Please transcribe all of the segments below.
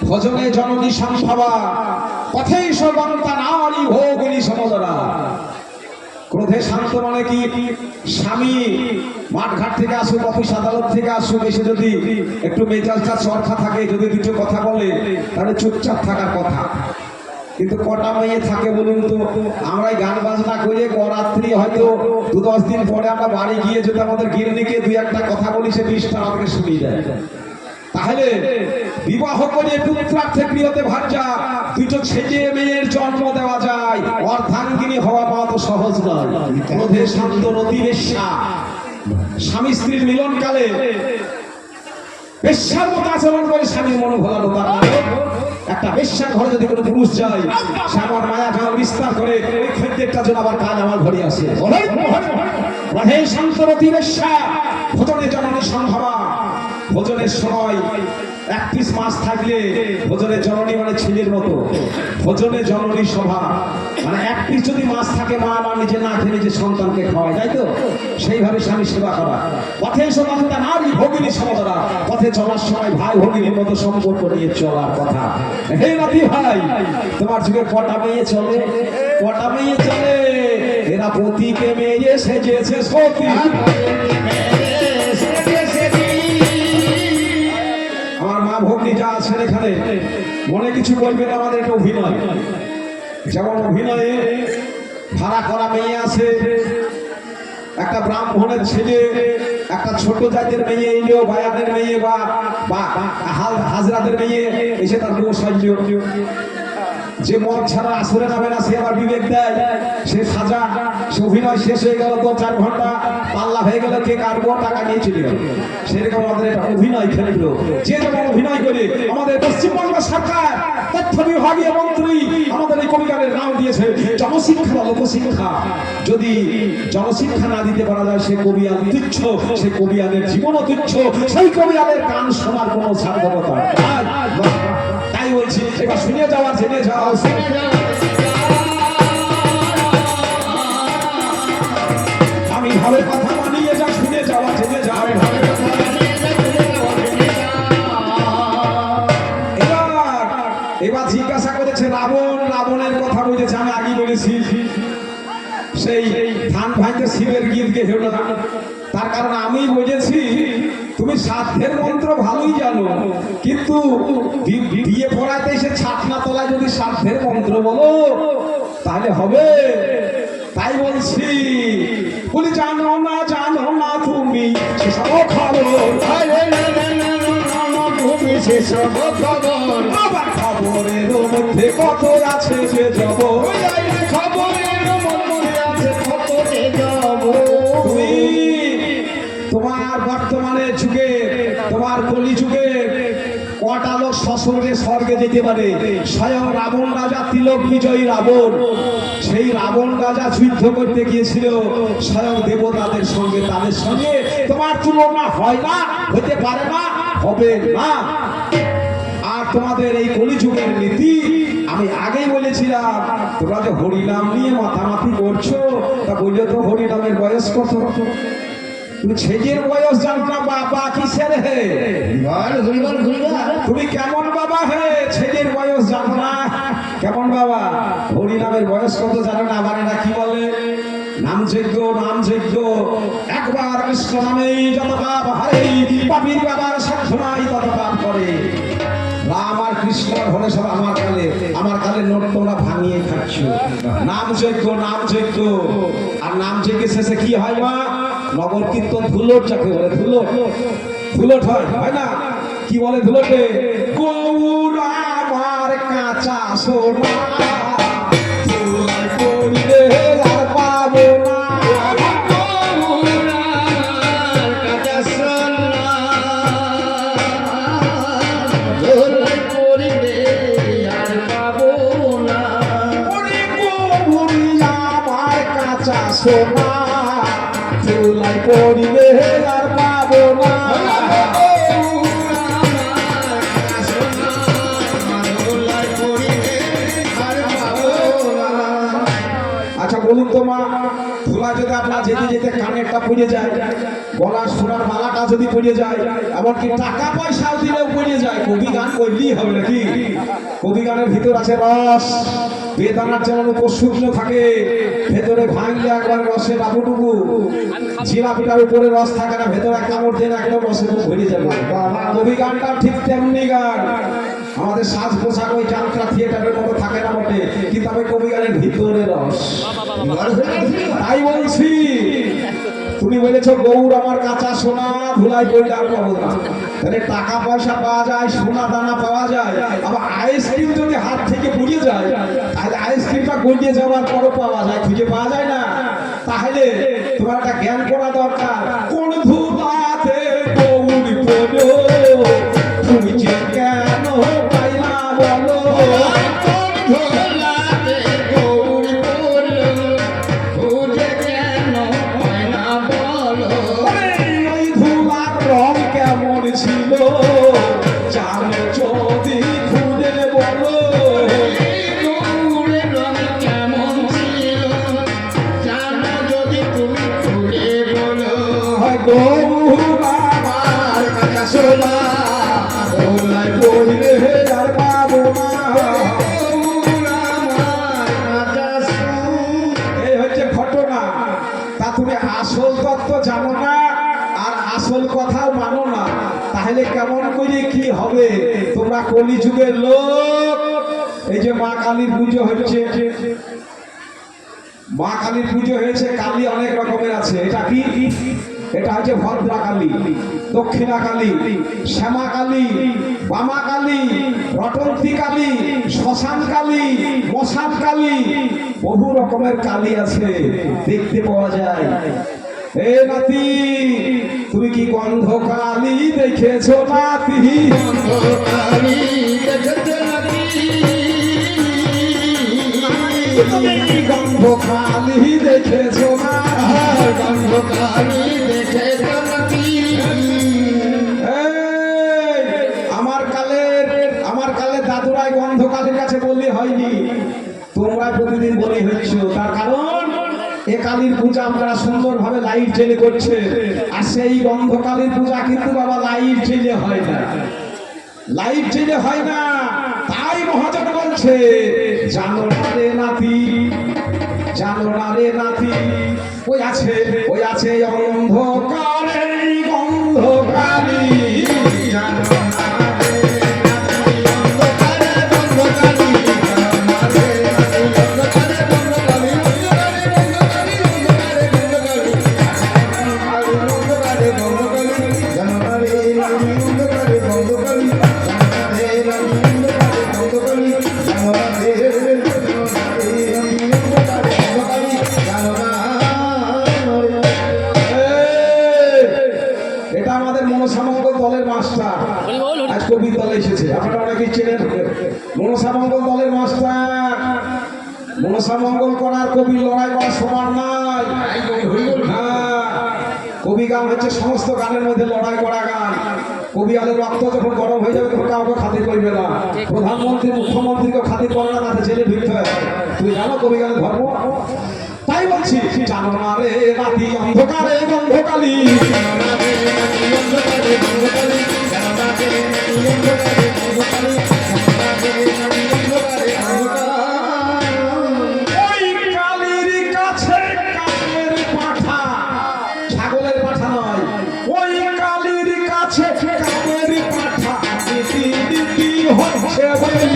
ভজনে জননী সম্ভবা পথেই সগন্তা নারী ভোগিনী সমদরা। ক্রোধে শান্ত মানে কি? স্বামী মাঠঘাট থেকে আসুক, অফিস আদালত থেকে আসুক, এসে যদি একটু মেজাজটা চরখা থাকে, যদি দুটো কথা বলে, তাহলে চুপচাপ থাকার কথা। কিন্তু কটা মেয়ে থাকে বলুন তো? আমরাই গান বাজনা করে রাত্রি হয়তো 2-10 দিন পরে আমরা বাড়ি গিয়ে যদি আমাদের গিরনিকে দুই একটা কথা বলি, সে 20টা আমাকে শুনিয়ে দেয়। তাহলে বিবাহ করে পুত্রার্থে গৃহতে ভার্যা দুটো ছেলে মেয়ের জন্ম দেওয়া যায়, অর্ধাঙ্গিনী হওয়া পাওয়া তো সহজ নয়। ক্রোধে শান্ত রতি বেশ্যা, স্বামী স্ত্রীর মিলনকালে বেশ্যার মতো আচরণ করে স্বামীর মন ভোলানো। একটা বেশ্যার ঘরে যদি কোনো পুরুষ যায়, সে আমার মায়া ঢাল বিস্তার করে ওই খদ্দেরটা যেন আবার কাজ আমার ঘরে আসে। ক্রোধে শান্ত রতি বেশ্যা, ভোজনে জননী সম্ভবা। ভোজনের সময় 1 পিস মাছ থাকলে ভোজনের জননী মানে ছেলের মতো, ভোজনে জননী সভা মানে 1 পিস যদি মাছ থাকে, মা আমার নিজে না খেয়ে নিজের সন্তানকে খাওয়ায়, তাই তো? সেইভাবে স্বামী সেবা করা। পথে সমাজটা নারী ভগিনী সমদরা, পথে চলার সময় ভাই ভগিনীর মতো সম্পর্ক নিয়ে চলার কথা। হে নাতি ভাই, তোমার যুগে কটা মেয়ে চলে? কটা মেয়ে চলে? এরা পতিকে মেয়ে সেজেছে সতী। আমার মা ভগ্নী যা আছেন এখানে, মনে কিছু বলবেন, আমাদের একটা অভিনয়। যেমন অভিনয়ে ভাড়া করা মেয়ে আছে, একটা ব্রাহ্মণের ছেলে, একটা ছোট জাতের মেয়ে এলেও, বায়ানের মেয়ে বা হাজরাদের মেয়ে এসে তার বউ সাহায্য। যে মদ ছাড়া আসরে নামে না, সে আবার বিবেক দেয়, সে সাজা, সে অভিনয় শেষ হয়ে গেল তো 4 ঘন্টা পাল্লা হয়ে গেল, কে কাটবো, টাকা নিয়ে চলে গেল। সেরকম আমাদের একটা অভিনয় খেলে দিল। যে যেমন অভিনয় করে আমাদের পশ্চিমবঙ্গ সরকার তথ্য বিভাগীয় মন্ত্রী আমাদের এই কবিগানের নাম দিয়েছে জনশিক্ষা, লোকশিক্ষা। যদি জনশিক্ষা না দিতে পারা যায়, সে কবিয়াল তুচ্ছ, সে কবিয়ালের জীবনও তুচ্ছ, সেই কবিয়ালের গান শোনার কোনো সার্থকতা। তাই বলছি, এবার শুনে যাওয়া, জেনে যাওয়া। আমি ভাবে কথা মানিয়ে যা, শুনে যাওয়া, জেনে যাওয়া। এবার জিজ্ঞাসা করেছে রাবণ, রাবণের কথা বুঝেছে। আমি আগে বলেছি, সেই ধান ভাইতে শিবের গীতকে হেলো না, তার কারণ আমি বুঝেছি তুমি সাধ্যের মন্ত্র ভালোই জানো, কিন্তু বিয়ে পড়াতে এসে ছাতনা তলায় যদি সাধ্যের মন্ত্র বলো তাহলে হবে। তাই বলছি, বলি জানো না তুমি সেসব খবর, আবার খবরের মধ্যে কত আছে যে যাব, খবরের মধ্যে আছে কত যে যাব। তুমি তোমার বর্তমানে যুগে, তোমার কলি যুগে কটা লোক সশরীরে স্বর্গে যেতে পারে? স্বয়ং রাবণ রাজা, তিলক বিজয়ী রাবণ, সেই রাবণ রাজা যুদ্ধ করতে গিয়েছিল স্বয়ং দেবতাদের সঙ্গে, তাদের সঙ্গে তোমার তুলনা হয় না, হতে পারে না, হবে না। আর তোমাদের এই কলিযুগের নীতি আমি আগেই বলেছিলাম, তোমরা যে হরিনাম নিয়ে মাথামাতি করছো, তা বললে তো হরিনামের বয়স কত? তুমি ছেলের বয়স জানো না, বাবা কিসের হে? তুমি কেমন বাবা হে? ছেলের বয়স জানো না, কেমন বাবা? হরিনামের বয়স কত জানো না? আবার এরা কি বলে? নাম যজ্ঞ, নাম যজ্ঞ, একবার কৃষ্ণ নামেই যত পাপ হারে, পাপীর বাবার সাধনাই তত পাপ করে। রাম আর কৃষ্ণ হলে সব আমার কালে নোট তোমরা ভাঙিয়ে খাচ্ছ। নাম যজ্ঞ, নাম যজ্ঞ, আর নাম যজ্ঞের শেষে কি হয় মা? নগর কীর্তন, ধুলোট যাকে বলে, ধুলোট হয় না? কি বলে ধুলোটে? গৌর আমার কাঁচা সোনা, ধুলাই পড়িলে আর পাবো না। সোনা ধুলাই পড়িলে আর পাবো না। আচ্ছা বলুন তো মা, ধুলা যদি আপনার যেতে যেতে কানেরটা পড়ে যায়, গলার সোনার মালাটা যদি পড়ে যায়, এমনকি টাকা পয়সাও দিলেও পড়ে যায়। কবি গান করলেই হবে নাকি? কবি গানের ভিতর আছে রস, বেদানার যেমন উপর শুকনো থাকে, ভেতরে ভাঙলে একবার রসে বাবুটুকু, জিলাপিটার উপরে রস থাকে না, ভেতরে কামড় দিয়ে একদম রসে মুখ ভরে যাবে। কবি গানটা ঠিক তেমনি গান। আমাদের সাজ পোশাক ওই যাত্রা থিয়েটারের মতো থাকে না বটে, কিন্তু আমি কবি গানের ভিতরে রস। তাই বলছি, তুমি বলেছো গৌর আমার কাঁচা সোনা, ধুলাই পড়লে আর পাবো না। তাহলে টাকা পয়সা পাওয়া যায়, সোনা দানা পাওয়া যায়, আবার আইসক্রিম যদি হাত থেকে পুড়িয়ে যায়, তাহলে আইসক্রিমটা গড়িয়ে যাওয়ার পরও পাওয়া যায়, খুঁজে পাওয়া যায় না। তাহলে তোমার একটা জ্ঞান করা দরকার। কোন ধুলাতে গৌর পড়ো, তুমি যে কেন পাই না বলো? ছিল জানো যদি খুঁজে বলো, গৌরের রং কেমন ছিল জানো যদি তুমি খুলে বলো। গৌর আমার কাঁচা সোনা, ধুলায় পড়লে আর পাবো না। এই হচ্ছে ঘটনা। তা তুমি আসল তত্ত্ব জানো না আর আসল কথাও মানো না, তাহলে কেমন করে কি হবে? তোমরা কলিযুগের লোক। এই যে মা কালীর পুজো হচ্ছে, মা কালীর পুজো হয়েছে, কালী অনেক রকমের আছে। এটা কি? এটা হচ্ছে ভদ্রা কালী, দক্ষিণা কালী, শ্যামা কালী, বামা কালী, রটন্তী কালী, শ্মশান কালী, মশান কালী, বহু রকমের কালী আছে, দেখতে পাওয়া যায়। এ নাতি, তুমি কি গন্ধ কালী দেখেছো নাতি? গন্ধ কালী দেখেছো নাতি? তুমি কি গন্ধ কালী দেখেছো না? গন্ধ কালী দেখেছো নাতি? আমার কালে দাদুরাই গন্ধ কালীর কাছে বললে হয়নি, তোমরা প্রতিদিন বলে হচ্ছ। তার কারণ এ কালীর পূজা আপনারা সুন্দরভাবে লাইট জেলে করছে, আর সেই গন্ধ কালীর পূজা কিন্তু বাবা লাইট জেলে হয় না, লাইট জেলে হয় না। তাই মহাজন বলছে, জানো না রে নাতি, জানো না রে নাতি, ওই আছে অন্ধকারে গন্ধ কালী, জানো না রে নাতি, অন্ধকারে গন্ধ কালী, জানো না রে নাতি, অন্ধকারে গন্ধ কালী, অন্ধকারে গন্ধ কালী, জানো না রে নাতি, অন্ধকারে গন্ধ কালী, এটা আমাদের মনসামঙ্গল দলের মাস্টার, আজ কবির দলে এসেছে, আপনারা অনেকেই চেনেন। মনসামঙ্গল দলের মাস্টার, মনসামঙ্গল করার কবি লড়াই করা সমান নাই। কবি গান হচ্ছে সমস্ত গানের মধ্যে লড়াই করা গান। কবি আলের রক্ত যখন গরম হয়ে যাবে তখন কাউকে খাতির করবে না, প্রধানমন্ত্রী মুখ্যমন্ত্রীকে খাতির করে না, তাতে জেলে ঢুকতে হয়। তুই জানো কবি গানের ধর্ম? তাই বলছি, জানো না রে রাতি অন্ধকারে গন্ধ কালী, ওই কালীর কাছে কাকের পাঠা, ছাগলের পাঠা নয়, ওই কালীর কাছে কাকের পাঠা, দিদি দিদি হচ্ছে বলি।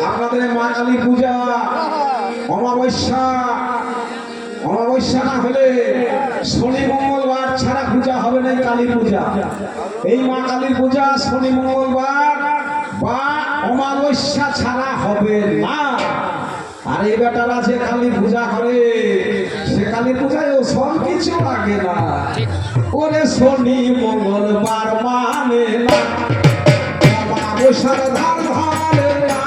আপনাদের মা কালী পূজা অমাবস্যা, অমাবস্যা না হলে শনি মঙ্গলবার ছাড়া পূজা হবে না। কালী পূজা, এই মা কালীর পূজা শনি মঙ্গলবার বা অমাবস্যা ছাড়া হবে না। আর এই বেটারা যে কালী পূজা করে, সে কালী পূজায় ও সব কিছু লাগে না। ওরে শনি মঙ্গলবার মানে না, অমাবস্যার ধার ধারে না।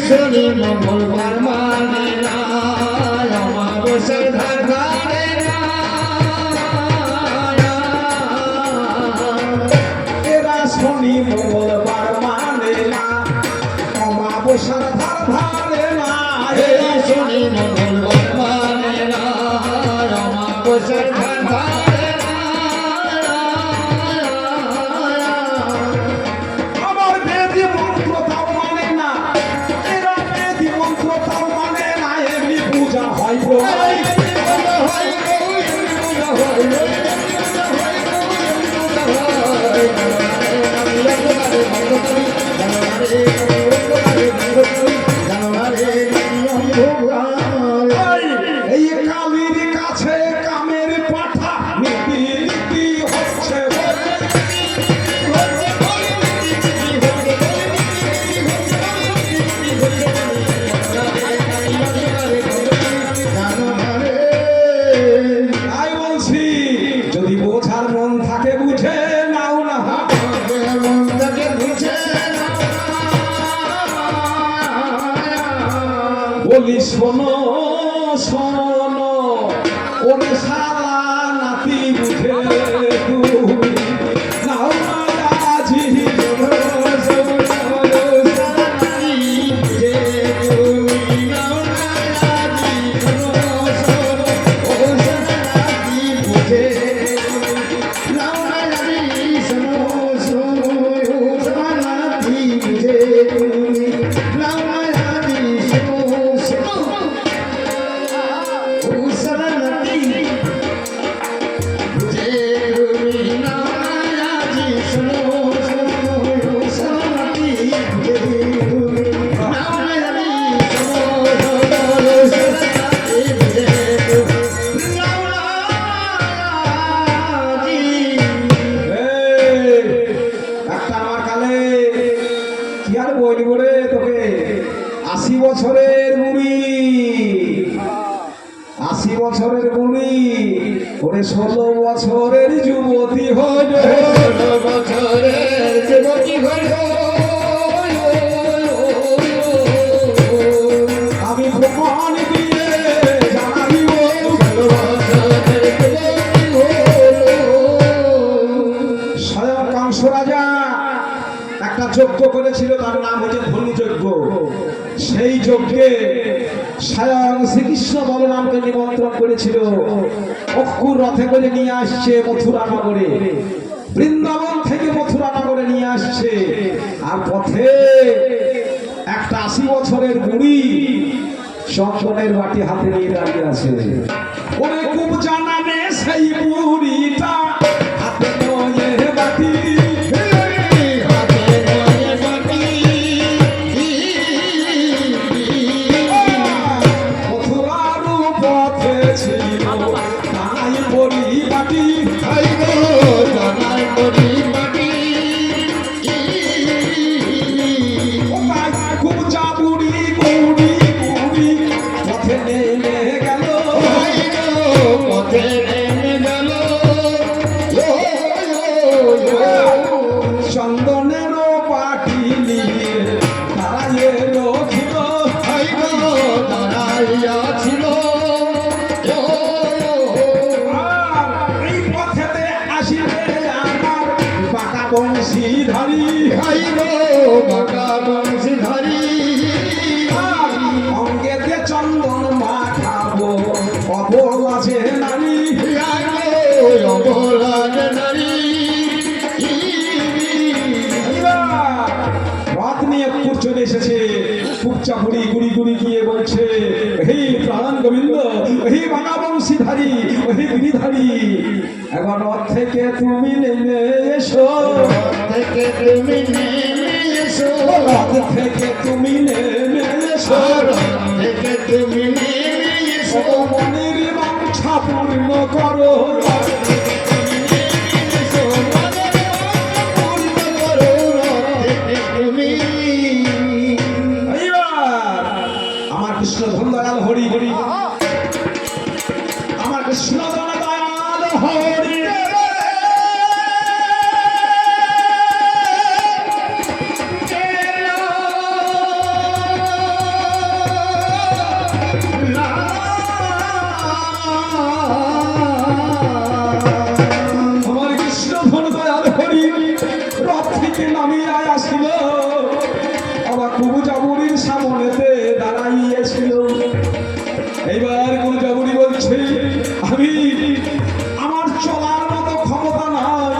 শনি মঙ্গলবার মানে না, অমাবস্যার ধার ধারে না। শনি মঙ্গলবার মানে না, অমাবস্যার ধার ধারে না, এই শনি মঙ্গলবার মানে না, অমাবস্যার ধার ধারে না। আমার বেদি মন্ত্র তাও মানে না, এরা বেদি মন্ত্র তাও মানে না, এমনি পূজা হয় গো। এই কালির কাছে কামের পাঠা নীতি নীতি হচ্ছে বলে। তাই বলছি যদি বোঝার মন থাকে বুঝে নাও না, বলি শোনো শোনো ওরে শালা নাতি বুঝে তুমি নাও না রাজি। একটা আমার কালে কি আর বলবো রে তোকে, 80 বছরের বুড়ি, 80 বছরের বুড়ি ওরে 16 বছরের যুবতী হইল, আমি প্রমাণ দিয়ে জানাইব। স্বয়ং কংস রাজা একটা যজ্ঞ করেছিল, তার নাম হচ্ছে ধনী যজ্ঞ। সেই যজ্ঞে স্বয়ং শ্রীকৃষ্ণ বলরামকে নিমন্ত্রণ করেছিল, অক্ষুর রথে করে নিয়ে আসছে মথুরা নগরে, বৃন্দাবন থেকে মথুরা নগরে নিয়ে আসছে। আর পথে একটা 80 বছরের বুড়ি চন্দনের বাটি হাতে নিয়ে দাঁড়িয়ে আছে। ওরে খুব জানানে সেই বুড়িটা হাতে নয়ে বাটি, মথুরার পথে ছিল তাই বড়ি বাটি, খুব চা বুড়ি বুড়ি বুড়ি পথে নেমে গেল, চন্দনের পাটি নিয়ে তারা এলো ছিল, এই পথেতে আসিবে আমার বাঁকা বংশীধারী, অঙ্গেতে চন্দন মাখাবো অবল আছে নারী, রথ নিয়ে খুব চলে এসেছে। খুব চাপুরি গুড়ি গুড়ি গিয়ে বলছে, হে প্রাণ গোবিন্দ, হে বাঁকা বংশীধারী, হে গিরিধারী, এবার রথ থেকে তুমি নেমে এসো, রথ থেকে তুমি নেমে এসো, মনের বাঞ্ছা পূর্ণ করো, আমার কৃষ্ণ ধন দয়াল হরি হরি, আমার কৃষ্ণ ধন দয়াল হরি। থেকে নামিয়া আসিল আবার কুবুজাবুরির সামনেতে দাঁড়াইয়াছিল। এইবার কুবুজাবুরি বলছে, আমি আমার চলার মতো ক্ষমতা নাই,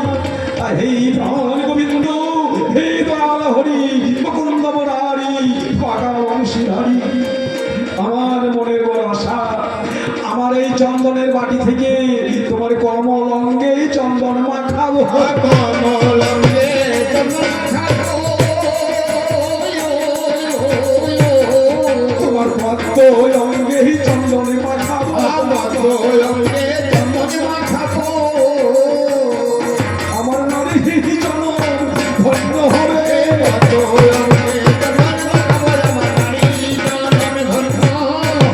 তাই এই প্রাণ গোবিন্দ, হে দয়াল হরি, মুকুন্দ মুরারি, পাকা বংশীধারী, আমার মনের বড় আশা, আমার এই চন্দনের বাটি থেকে তোমার কমল অঙ্গে চন্দন মাখাবো। কমলঙ্গে চন্দন মাখাবো, তোমার পদ্ম অঙ্গে চন্দন মাখাবো, কমলঙ্গে চন্দন মাখাবো, আমার নারী জনম ধন্য হবে। কমলঙ্গে চন্দন মাখাবো, আমার নারী জনম ধন্য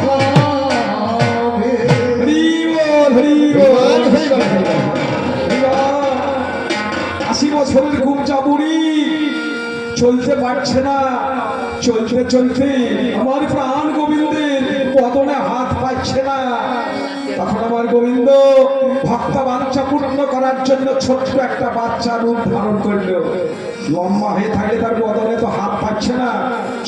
হবে। হরি বল, হরি বল। হরি বল, হরি বল। 80 বছরের কুবজাবুরি চলতে পারছে না, চলতে চলতে আমার প্রাণ গোবিন্দের পদনে হাত পাচ্ছে না। তখন আমার গোবিন্দ ভক্ত বাঞ্ছা পূর্ণ করার জন্য ছোট্ট একটা বাচ্চা রূপ ধারণ করলো। লম্বা হয়ে থাকলে তার বদনে তো হাত পাচ্ছে না,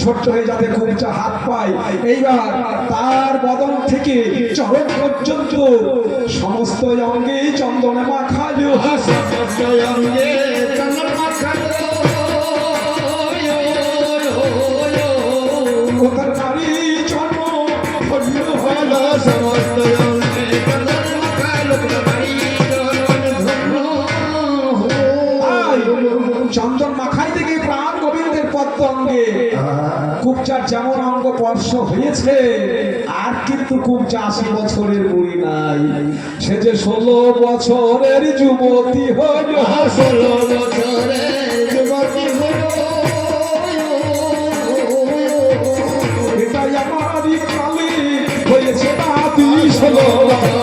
ছোট্ট হয়ে যাতে কুবজা হাত পায়। এইবার তার বদন থেকে চরণ পর্যন্ত সমস্ত অঙ্গে চন্দনে মাখালো। অঙ্গে চন্দন মাখাবো, ওখান নারী জন্ম ধন্য হলো। সমস্ত অঙ্গে চন্দন মাখালো, নারী জনম ধন্য তাই হলো। চন্দন মাখাই থেকে প্রাণ গোবিন্দের পদ্ম অঙ্গে কুবজার যেমন অঙ্গ স্পর্শ হয়েছে, আর কিন্তু কুবজা 80 বছরের বুড়ি নাই, সে যে 16 বছরের যুবতী হলো। 16 বছরের যুবতী হলো, এটাই আমারই কালে হয়েছে নাতি 16।